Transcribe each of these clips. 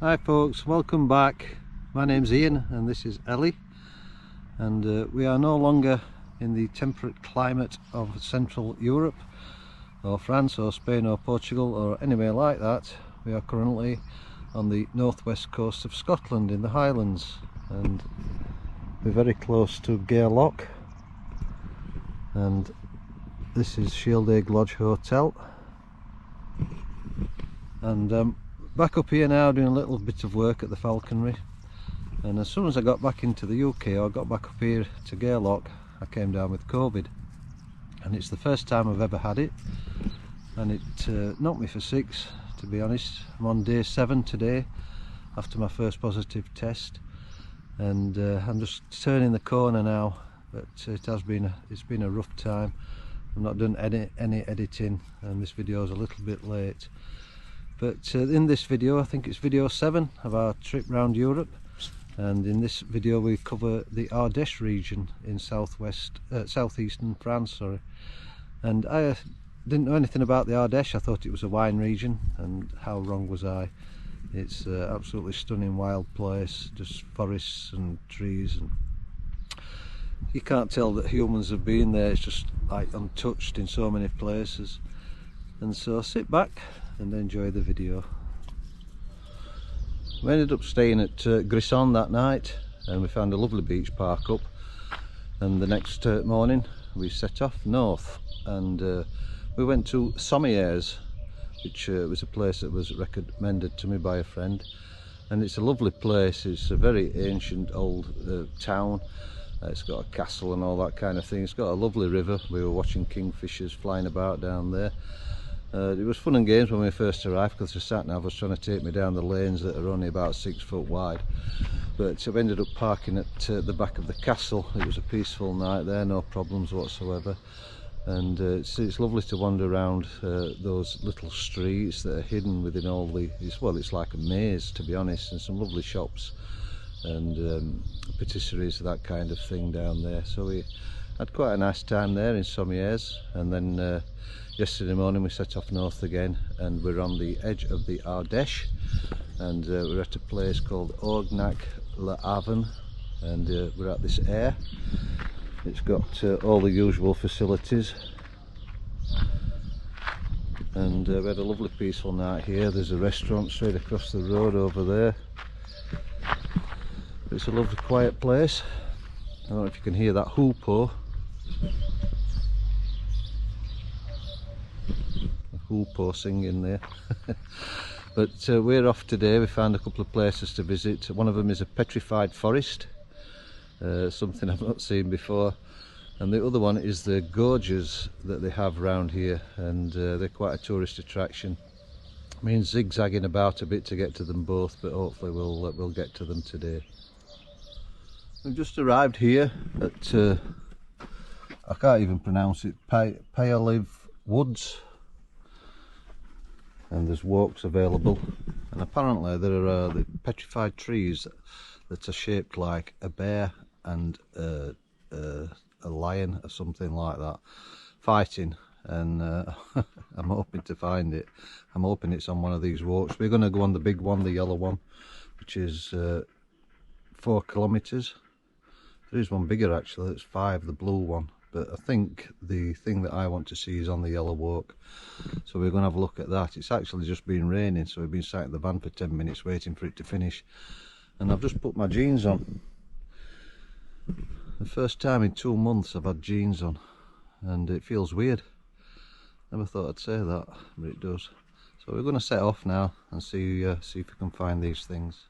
Hi folks, welcome back. My name's Ian and this is Ellie, and we are no longer in the temperate climate of Central Europe or France or Spain or Portugal or anywhere like that. We are currently on the northwest coast of Scotland in the Highlands, and we're very close to Gairloch, and this is Shieldaig Lodge Hotel. And back up here now doing a little bit of work at the falconry, and as soon as I got back into the UK, or got back up here to Gairloch, I came down with COVID, and it's the first time I've ever had it, and it knocked me for six, to be honest. I'm on day 7 today after my first positive test, and I'm just turning the corner now, but it's been a rough time. I've not done any editing and this video is a little bit late. But in this video, I think it's video 7 of our trip round Europe, and in this video we cover the Ardeche region in southeastern France, sorry. And I didn't know anything about the Ardeche. I thought it was a wine region, and how wrong was I. It's absolutely stunning wild place, just forests and trees, and you can't tell that humans have been there. It's just like untouched in so many places. And so sit back and enjoy the video. We ended up staying at Grisson that night, and we found a lovely beach park up, and the next morning we set off north, and we went to Sommières, which was a place that was recommended to me by a friend, and it's a lovely place. It's a very ancient old town. It's got a castle and all that kind of thing. It's got a lovely river. We were watching kingfishers flying about down there. It was fun and games when we first arrived, because the sat-nav was trying to take me down the lanes that are only about 6 foot wide. But we ended up parking at the back of the castle. It was a peaceful night there, no problems whatsoever. And it's lovely to wander around those little streets that are hidden within all the... it's like a maze, to be honest, and some lovely shops and patisseries, that kind of thing down there. So we had quite a nice time there in Sommières, and then yesterday morning we set off north again, and we're on the edge of the Ardeche, and we're at a place called Orgnac-le-Haven, and we're at this air. It's got all the usual facilities, and we had a lovely peaceful night here. There's a restaurant straight across the road over there. It's a lovely quiet place. I don't know if you can hear that hoopoe. Hoopoe singing there. But we're off today. We found a couple of places to visit. One of them is a petrified forest, something I've not seen before, and the other one is the gorges that they have around here, and they're quite a tourist attraction. Means zigzagging about a bit to get to them both, but hopefully we'll get to them today. We've just arrived here at I can't even pronounce it, Paolive Woods, and there's walks available, and apparently there are the petrified trees that are shaped like a bear and a lion or something like that fighting, and I'm hoping to find it. I'm hoping it's on one of these walks. We're going to go on the big one, the yellow one, which is 4 kilometres. There is one bigger actually, it's 5, the blue one. But I think the thing that I want to see is on the yellow walk, so we're going to have a look at that. It's actually just been raining, so we've been sat in the van for 10 minutes waiting for it to finish, and I've just put my jeans on. The first time in 2 months I've had jeans on, and it feels weird. Never thought I'd say that, but it does. So we're going to set off now and see if we can find these things.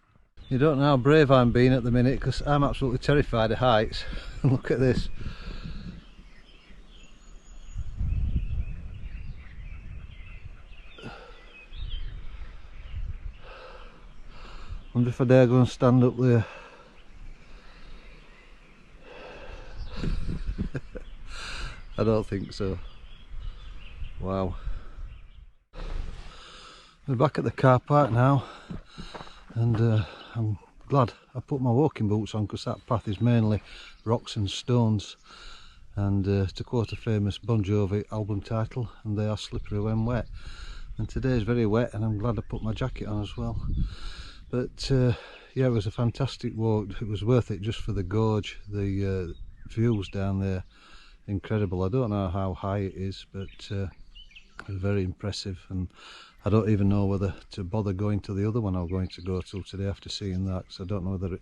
You don't know how brave I'm being at the minute, because I'm absolutely terrified of heights. Look at this. Wonder if I dare go and stand up there. I don't think so. Wow. We're back at the car park now, and I'm glad I put my walking boots on, because that path is mainly rocks and stones, and to quote a famous Bon Jovi album title, and they are slippery when wet. And today is very wet, and I'm glad I put my jacket on as well. But yeah, it was a fantastic walk. It was worth it just for the gorge. The views down there, incredible. I don't know how high it is, but it was very impressive, and I don't even know whether to bother going to the other one I'm going to go to today after seeing that, because I don't know whether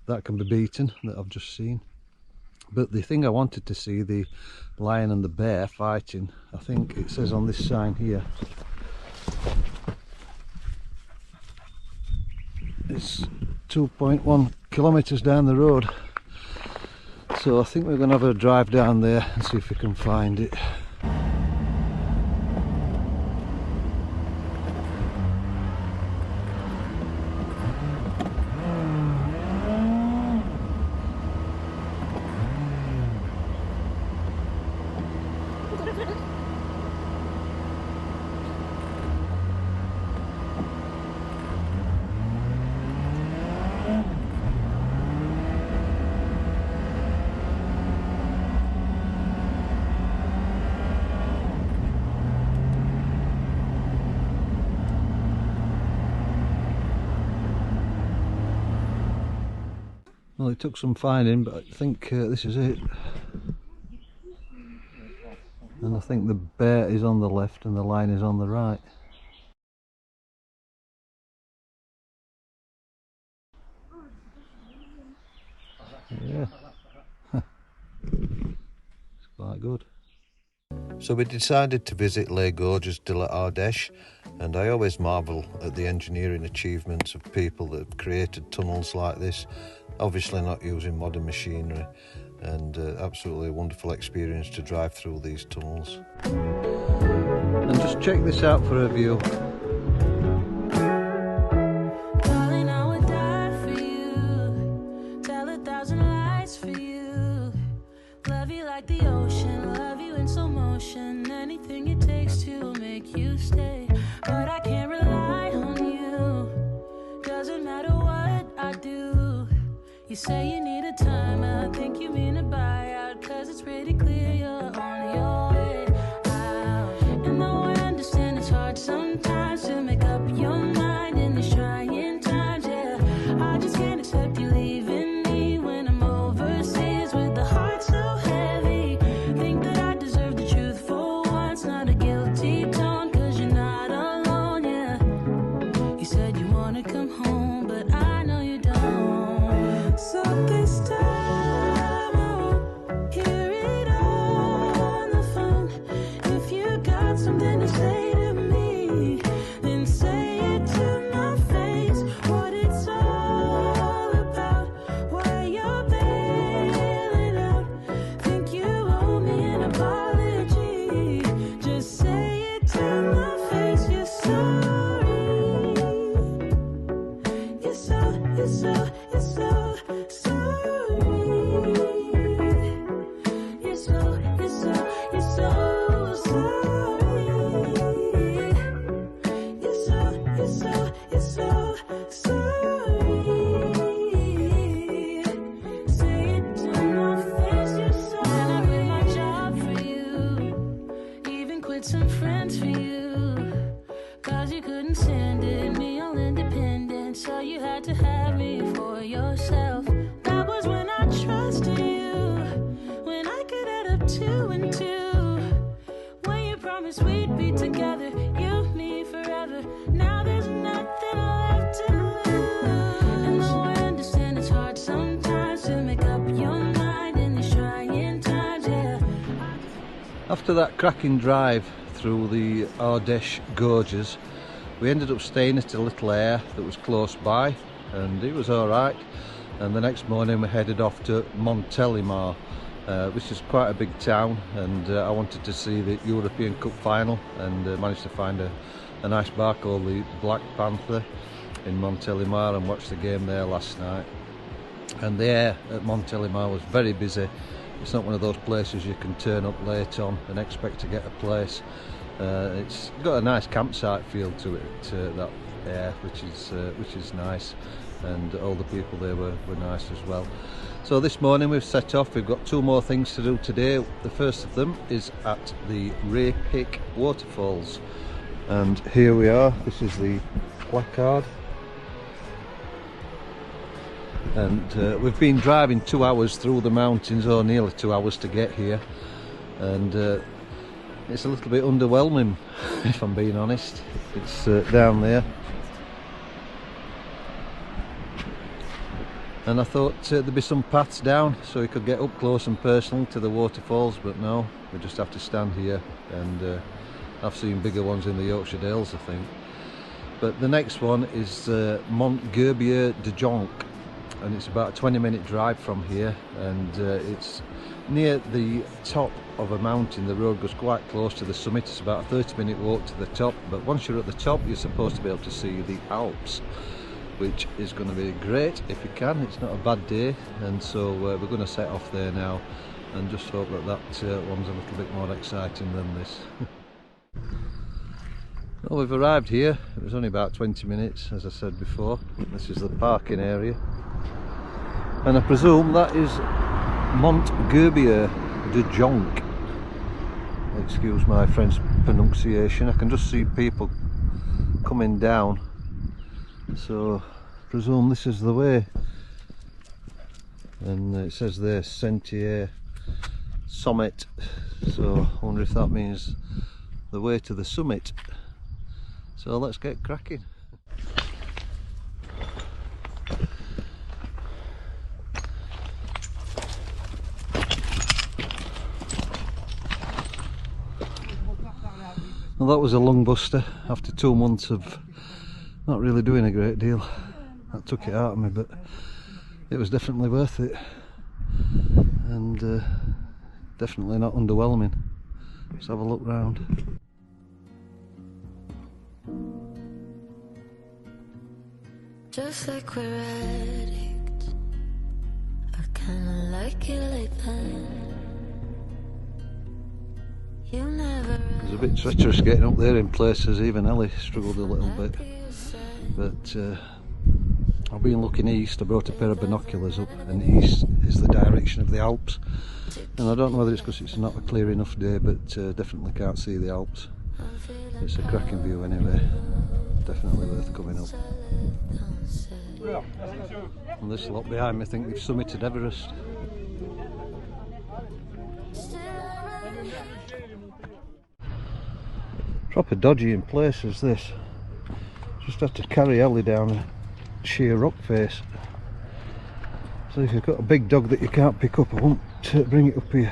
that can be beaten, that I've just seen. But the thing I wanted to see, the lion and the bear fighting, I think it says on this sign here, it's 2.1 kilometres down the road. So I think we're going to have a drive down there and see if we can find it. Well, it took some finding, but I think this is it. And I think the bear is on the left and the lion is on the right. Yeah, it's quite good. So we decided to visit Les Gorges de l'Ardeche, and I always marvel at the engineering achievements of people that have created tunnels like this, obviously not using modern machinery, and absolutely a wonderful experience to drive through these tunnels. And just check this out for a view. Darling, I would die for you, tell 1,000 lies for you, love you like the ocean, love you in slow motion, anything it takes to make you stay, but I can't rely on you, doesn't matter what I do. You say you need a time, I think you mean a buyout, cause it's pretty clear you're on your way out. And though I understand it's hard sometimes to make up your mind in these trying times, yeah, I just can't accept you leaving me when I'm overseas with the heart so heavy. Think that I deserve the truth for once, not a guilty tone, cause you're not alone, yeah. You said you wanna come home, but I know you don't. So this time I won't hear it on the phone. If you got something to say to me, then say it to my face. What it's all about, why you're bailing out. Think you owe me an apology. Just say it to my face. You're sorry. You're so sorry. You're so, you're so sorry. You're so sorry. Say it to my face, you're sorry. And I quit my job for you, even quit some friends for you, cause you couldn't stand it, me all independent, so you had to have me for yourself. That was when I trusted you, when I could add up 2 and 2, when you promised we'd be together, you, me, forever. Now there's nothing left to lose. And though I understand it's hard sometimes to make up your mind in these trying times, yeah. After that cracking drive through the Ardeche gorges, we ended up staying at a little inn that was close by, and it was alright. And the next morning we headed off to Montélimar, which is quite a big town, and I wanted to see the European Cup final, and managed to find a nice bar called the Black Panther in Montélimar and watched the game there last night. And the air at Montélimar was very busy. It's not one of those places you can turn up late on and expect to get a place. It's got a nice campsite feel to it, that air, which is nice, and all the people there were nice as well. So this morning we've set off. We've got 2 more things to do today. The first of them is at the Ardeche waterfalls, and here we are. This is the placard, and we've been driving 2 hours through the mountains, or nearly 2 hours to get here, and it's a little bit underwhelming if I'm being honest. It's down there, and I thought there'd be some paths down so we could get up close and personal to the waterfalls, but no, we just have to stand here, and I've seen bigger ones in the Yorkshire Dales, I think. But the next one is Mont Gerbier de Jonc, and it's about a 20-minute drive from here, and it's near the top of a mountain. The road goes quite close to the summit. It's about a 30-minute walk to the top, but once you're at the top you're supposed to be able to see the Alps, which is going to be great if you can. It's not a bad day, and so we're going to set off there now and just hope that one's a little bit more exciting than this. Well, we've arrived here. It was only about 20 minutes, as I said before. This is the parking area, and I presume that is Mont Gerbier de Jonc. Excuse my French pronunciation. I can just see people coming down, so I presume this is the way. And it says there Sentier Sommet, so I wonder if that means the way to the summit. So let's get cracking. Well, that was a lung buster after 2 months of not really doing a great deal. That took it out of me, but it was definitely worth it, and definitely not underwhelming. Let's have a look round. Just like we're addicts, I kinda like it like that. You never. It was a bit treacherous getting up there in places. Even Ellie struggled a little bit, but I've been looking east. I brought a pair of binoculars up, and east is the direction of the Alps, and I don't know whether it's because it's not a clear enough day, but definitely can't see the Alps. It's a cracking view anyway, definitely worth coming up. And this lot behind me think they've summited Everest. Proper dodgy in places this. Just have to carry Ellie down a sheer rock face. So if you've got a big dog that you can't pick up, I won't bring it up here.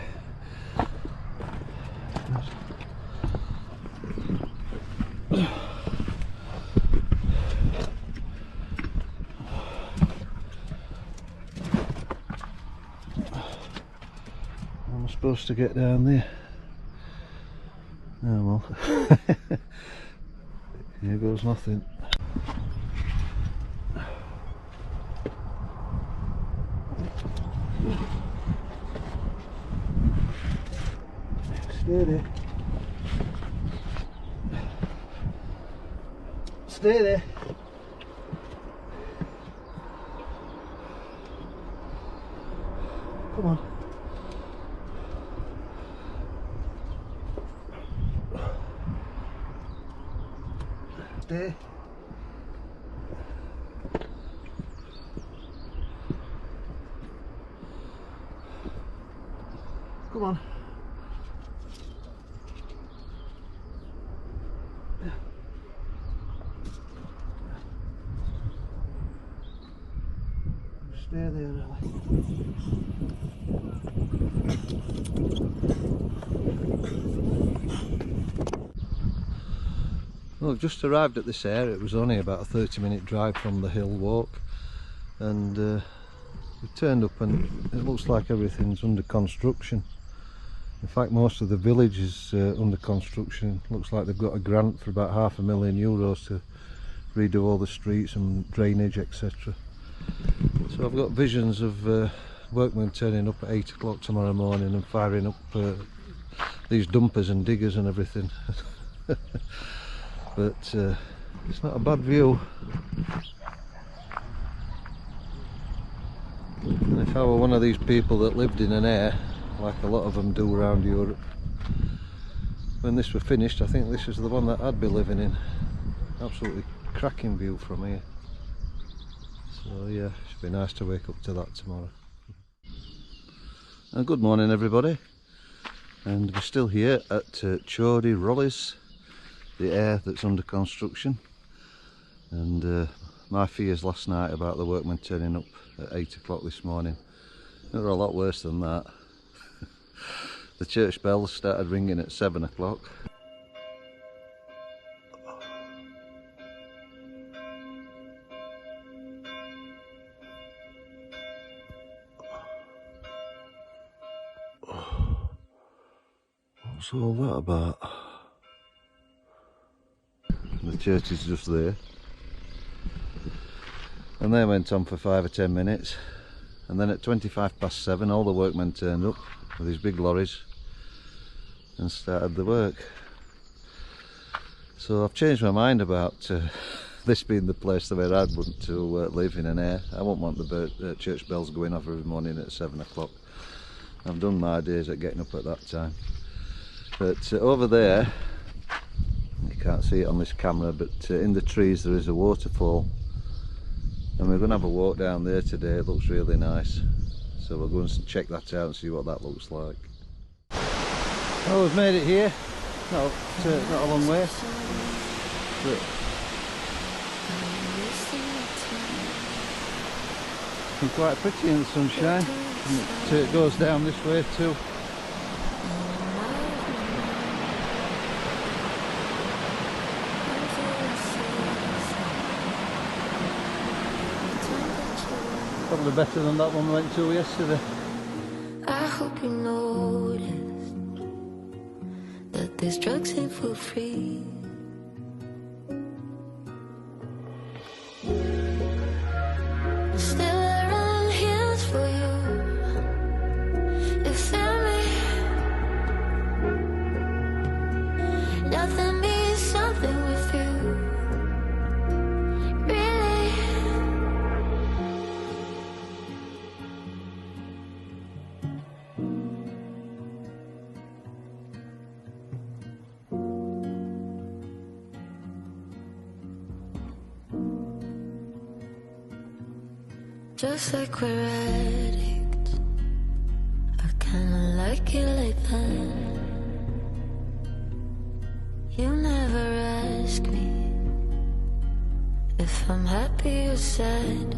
I'm supposed to get down there. Oh well. Here goes nothing. Stay there. Stay there. Come on. Stay. Come on. Stay there, Ellie. Well, I've just arrived at this area. It was only about a 30-minute drive from the hill walk, and we turned up and it looks like everything's under construction. In fact, most of the village is under construction. Looks like they've got a grant for about €500,000 to redo all the streets and drainage, etc. So I've got visions of workmen turning up at 8 o'clock tomorrow morning and firing up these dumpers and diggers and everything. But it's not a bad view. And if I were one of these people that lived in an air, like a lot of them do around Europe, when this were finished, I think this is the one that I'd be living in. Absolutely cracking view from here. So So yeah, should be nice to wake up to that tomorrow. And good morning everybody, and we're still here at Chody Rollies, the air that's under construction. And my fears last night about the workmen turning up at 8 o'clock this morning, they were a lot worse than that. The church bells started ringing at 7 o'clock. What's all that about? The church is just there. And they went on for 5 or 10 minutes. And then at 7:25, all the workmen turned up with these big lorries and started the work. So I've changed my mind about this being the place that where I'd want to live in an air. I won't want the church bells going off every morning at 7 o'clock. I've done my days at getting up at that time. But over there, you can't see it on this camera, but in the trees there is a waterfall. And we're going to have a walk down there today. It looks really nice. So we'll go and check that out and see what that looks like. Oh, we've made it here. Not a long way. But it's quite pretty in the sunshine. And it goes down this way too. Probably better than that one we went to yesterday. I hope you noticed that these drugs ain't for free. Still I run hills for you. You feel me? Nothing means something with you. Just like we're addicts, I kinda like it like that. You never ask me if I'm happy or sad.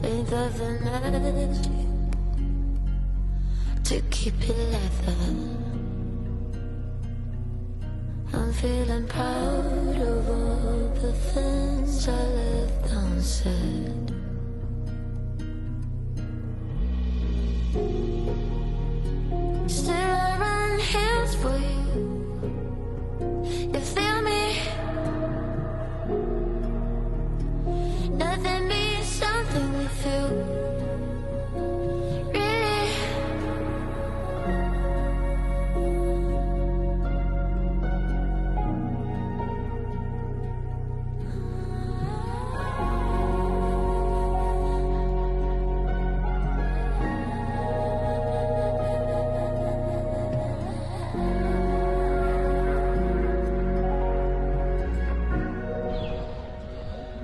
Ain't that the magic to keep it like that? I'm feeling proud of all the things I left unsaid. Still I run hills for you. You feel me? Nothing means something with you.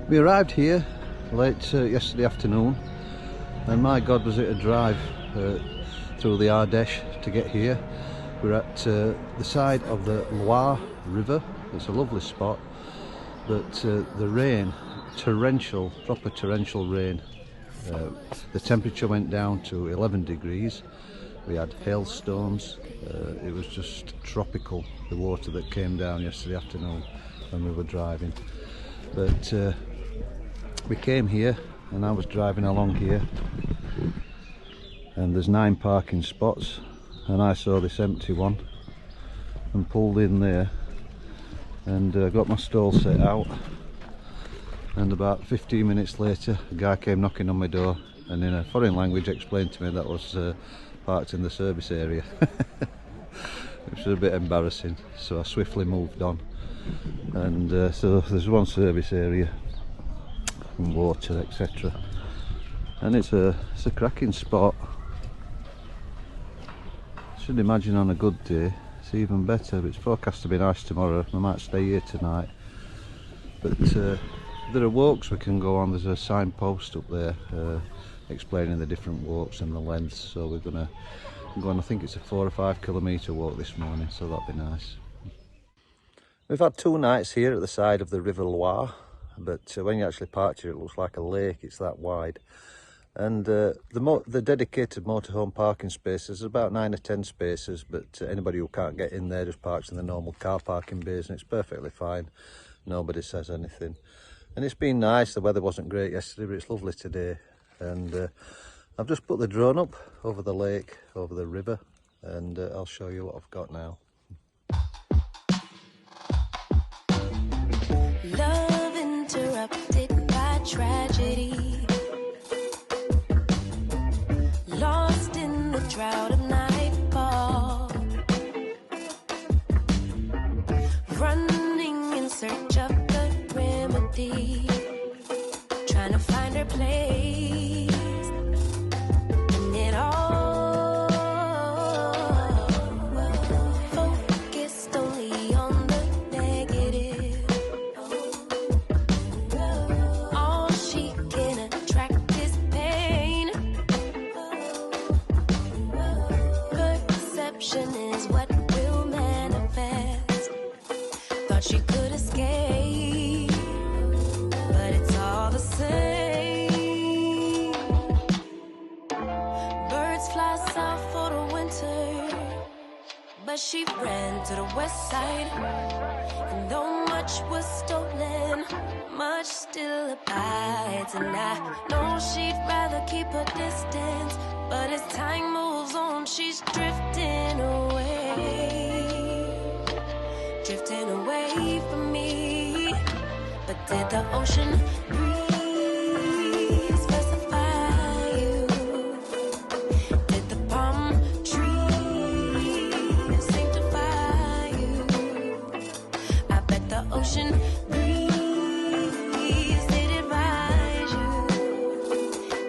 We arrived here late yesterday afternoon, and my God was it a drive through the Ardeche to get here. We're at the side of the Loire River. It's a lovely spot, but the rain, proper torrential rain. The temperature went down to 11 degrees. We had hailstones. It was just tropical, the water that came down yesterday afternoon when we were driving. But we came here, and I was driving along here, and there's 9 parking spots, and I saw this empty one and pulled in there and got my stall set out. And about 15 minutes later, a guy came knocking on my door and in a foreign language explained to me that was parked in the service area. Which was a bit embarrassing, so I swiftly moved on. And so there's one service area and water, etc. And it's a cracking spot. I should imagine on a good day it's even better. It's forecast to be nice tomorrow. I might stay here tonight. But there are walks we can go on. There's a signpost up there explaining the different walks and the lengths, so we're going to go on. I think it's a 4 or 5 kilometre walk this morning, so that'll be nice. We've had 2 nights here at the side of the River Loire, but when you actually park here it looks like a lake, it's that wide. And the dedicated motorhome parking spaces, about 9 or 10 spaces, but anybody who can't get in there just parks in the normal car parking bays, and it's perfectly fine. Nobody says anything. And it's been nice. The weather wasn't great yesterday, but it's lovely today. And I've just put the drone up over the lake, over the river, and I'll show you what I've got now. Love interrupted by tragedy, lost in the drought of nightfall, running in search of the remedy, trying to find her place in it all, focused only on the negative. All she can attract is pain. Perception is what will manifest. Thought she could escape, but it's all the same. Birds fly south for the winter, but she ran to the west side. And though much was stolen, much still abides. And I know she'd rather keep her distance, but as time moves on, she's drifting away from me. But did the ocean breeze specify you? Did the palm trees sanctify you? I bet the ocean breeze did advise you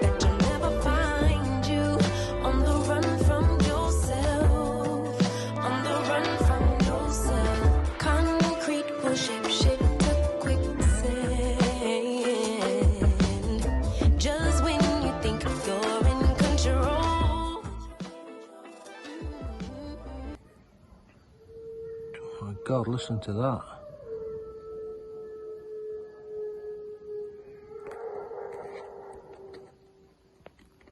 that you'll never find you on the run from yourself, on the run from yourself. Concrete will shape to quicksand, just when you think you're in control. Oh my God, listen to that.